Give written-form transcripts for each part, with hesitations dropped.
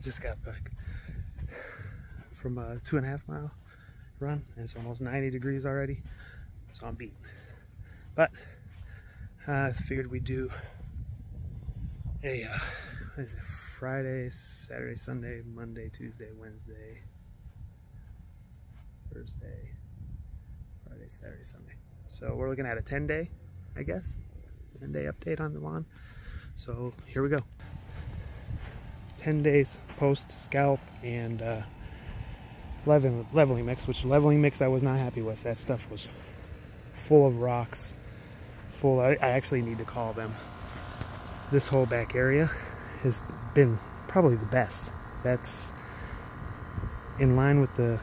Just got back from a 2.5 mile run, and it's almost 90 degrees already, so I'm beat. But I figured we'd do a what is it, Friday, Saturday, Sunday, Monday, Tuesday, Wednesday, Thursday, Friday, Saturday, Sunday. So we're looking at a 10-day, I guess, 10-day update on the lawn. So here we go. 10 days post scalp and leveling mix, which leveling mix I was not happy with. That stuff was full of rocks, I actually need to call them. This whole back area has been probably the best. That's in line with the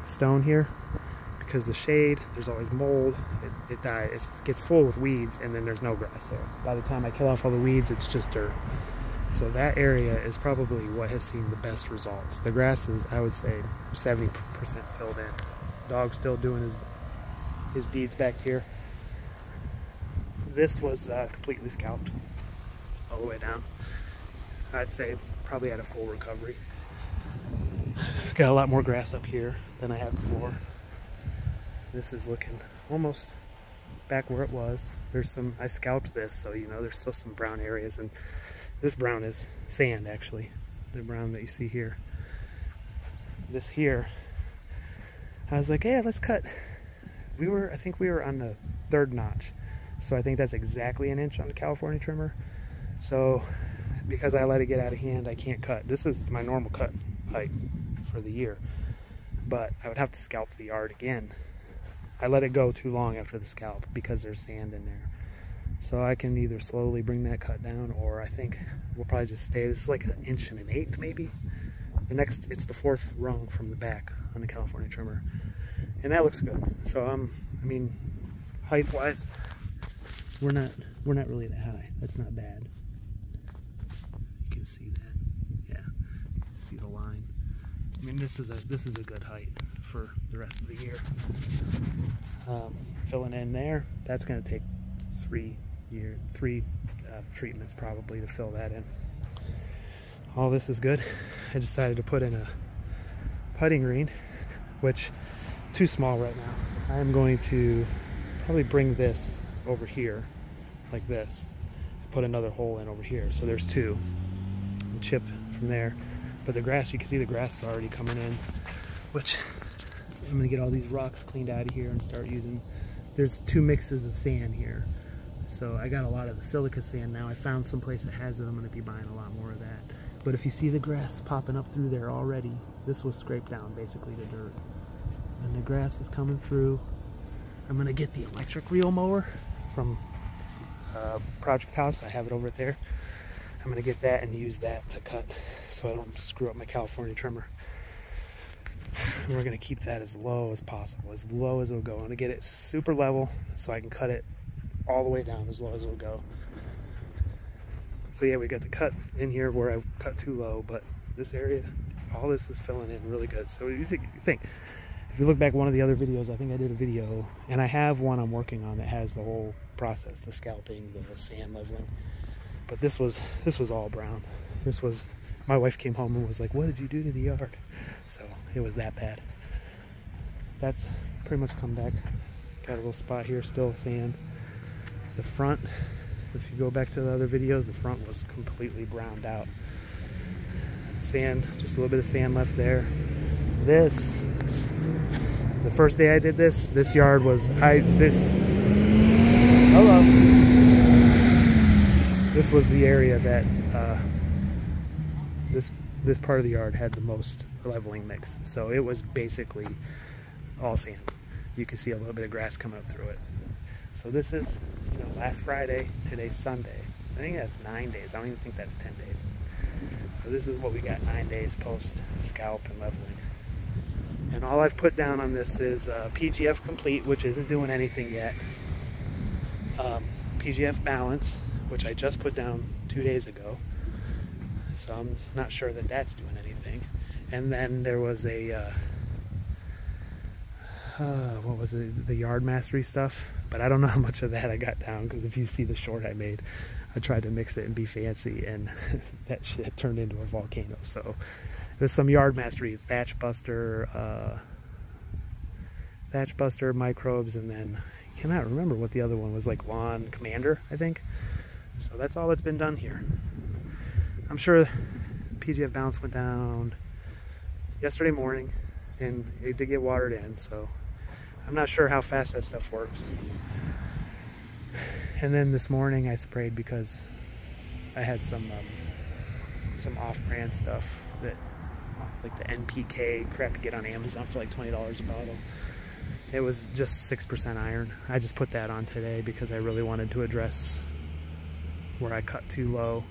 stone here, because the shade, there's always mold, it dies, it gets full with weeds, and then there's no grass there. By the time I kill off all the weeds, it's just dirt. So that area is probably what has seen the best results. The grass is, I would say, 70% filled in. Dog's still doing his deeds back here. This was completely scalped all the way down. I'd say probably had a full recovery. Got a lot more grass up here than I had before. This is looking almost back where it was. There's some, I scalped this, so you know there's still some brown areas, and this brown is sand actually, the brown that you see here. This here, I was like, hey, let's cut. I think we were on the 3rd notch. So I think that's exactly 1 inch on the California trimmer. So because I let it get out of hand, I can't cut. This is my normal cut height for the year, but I would have to scalp the yard again. I let it go too long after the scalp because there's sand in there. So I can either slowly bring that cut down, or I think we'll probably just stay. This is like 1 1/8 inches maybe. The next, it's the 4th rung from the back on the California trimmer, and that looks good. So I mean, height wise, we're not really that high. That's not bad. You can see that. Yeah, you can see the line. I mean, this is a good height for the rest of the year. Filling in there, that's going to take 3 treatments probably to fill that in. All this is good. I decided to put in a putting green, which too small right now. I am going to probably bring this over here like this, put another hole in over here, so there's 2, and chip from there. But the grass, you can see the grass is already coming in, which I'm gonna get all these rocks cleaned out of here and start using. There's 2 mixes of sand here, so I got a lot of the silica sand now. I found some place that has it. I'm gonna be buying a lot more of that. But if you see the grass popping up through there already, this was scraped down basically to dirt, and the grass is coming through. I'm gonna get the electric reel mower from Project House. I have it over there. I'm gonna get that and use that to cut so I don't screw up my California trimmer. And we're gonna keep that as low as possible, as low as it'll go. I'm gonna get it super level so I can cut it all the way down as low as it'll go. So yeah, we got the cut in here where I cut too low, but this area, all this is filling in really good. So you think if you look back one of the other videos, I think I did a video, and I have one I'm working on that has the whole process, the scalping, the sand leveling. But this was all brown. This was, my wife came home and was like, what did you do to the yard? So it was that bad. That's pretty much come back. Got a little spot here, still sand. The front, if you go back to the other videos, the front was completely browned out. Sand, just a little bit of sand left there. This, the first day I did this yard was, this was the area that this part of the yard had the most leveling mix. So it was basically all sand. You can see a little bit of grass coming up through it. So this is, you know, last Friday, today's Sunday. I think that's 9 days. I don't even think that's 10 days. So this is what we got 9 days post scalp and leveling. And all I've put down on this is PGF complete, which isn't doing anything yet. PGF balance, which I just put down 2 days ago. So I'm not sure that that's doing anything. And then there was a, what was it, the yard mastery stuff. But I don't know how much of that I got down, because if you see the short I made, I tried to mix it and be fancy, and that shit turned into a volcano. So there's some yard mastery, thatch buster, microbes, and then I cannot remember what the other one was, like lawn commander, I think. So that's all that's been done here. I'm sure PGF balance went down yesterday morning, and it did get watered in, so I'm not sure how fast that stuff works. And then this morning I sprayed because I had some off-brand stuff, that like the NPK crap you get on Amazon for like $20 a bottle. It was just 6% iron. I just put that on today because I really wanted to address where I cut too low,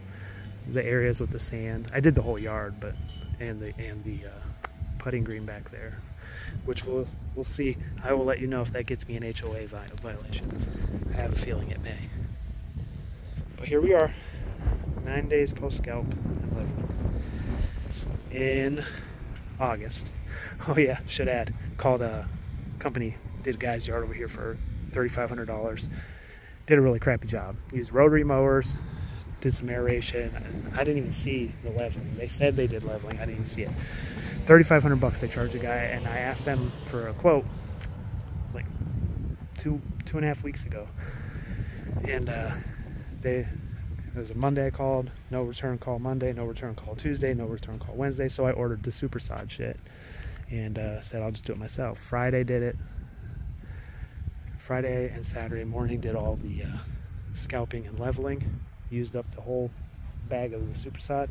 the areas with the sand. I did the whole yard, but and the putting green back there, which we'll see. I will let you know if that gets me an HOA violation. I have a feeling it may. But here we are, 9 days post scalp and leveling in August. Oh yeah, should add, called a company, did a guy's yard over here for $3,500. Did a really crappy job. Used rotary mowers, did some aeration. I didn't even see the leveling. They said they did leveling, I didn't even see it. $3,500 they charged the guy, and I asked them for a quote like two and a half weeks ago, and it was a Monday. I called, no return call Monday, no return call Tuesday, no return call Wednesday. So I ordered the super sod shit and said I'll just do it myself. Friday did it. Friday and Saturday morning did all the scalping and leveling. Used up the whole bag of the super sod,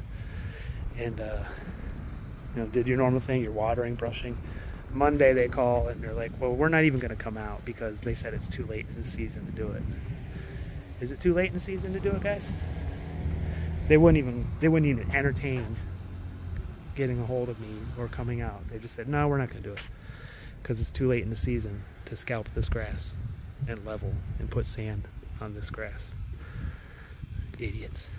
and you know, did your normal thing, your watering, brushing. Monday they call and they're like, well, we're not even going to come out because they said it's too late in the season to do it. Is it too late in the season to do it, guys? They wouldn't even entertain getting a hold of me or coming out. They just said, no, we're not going to do it because it's too late in the season to scalp this grass and level and put sand on this grass. Idiots.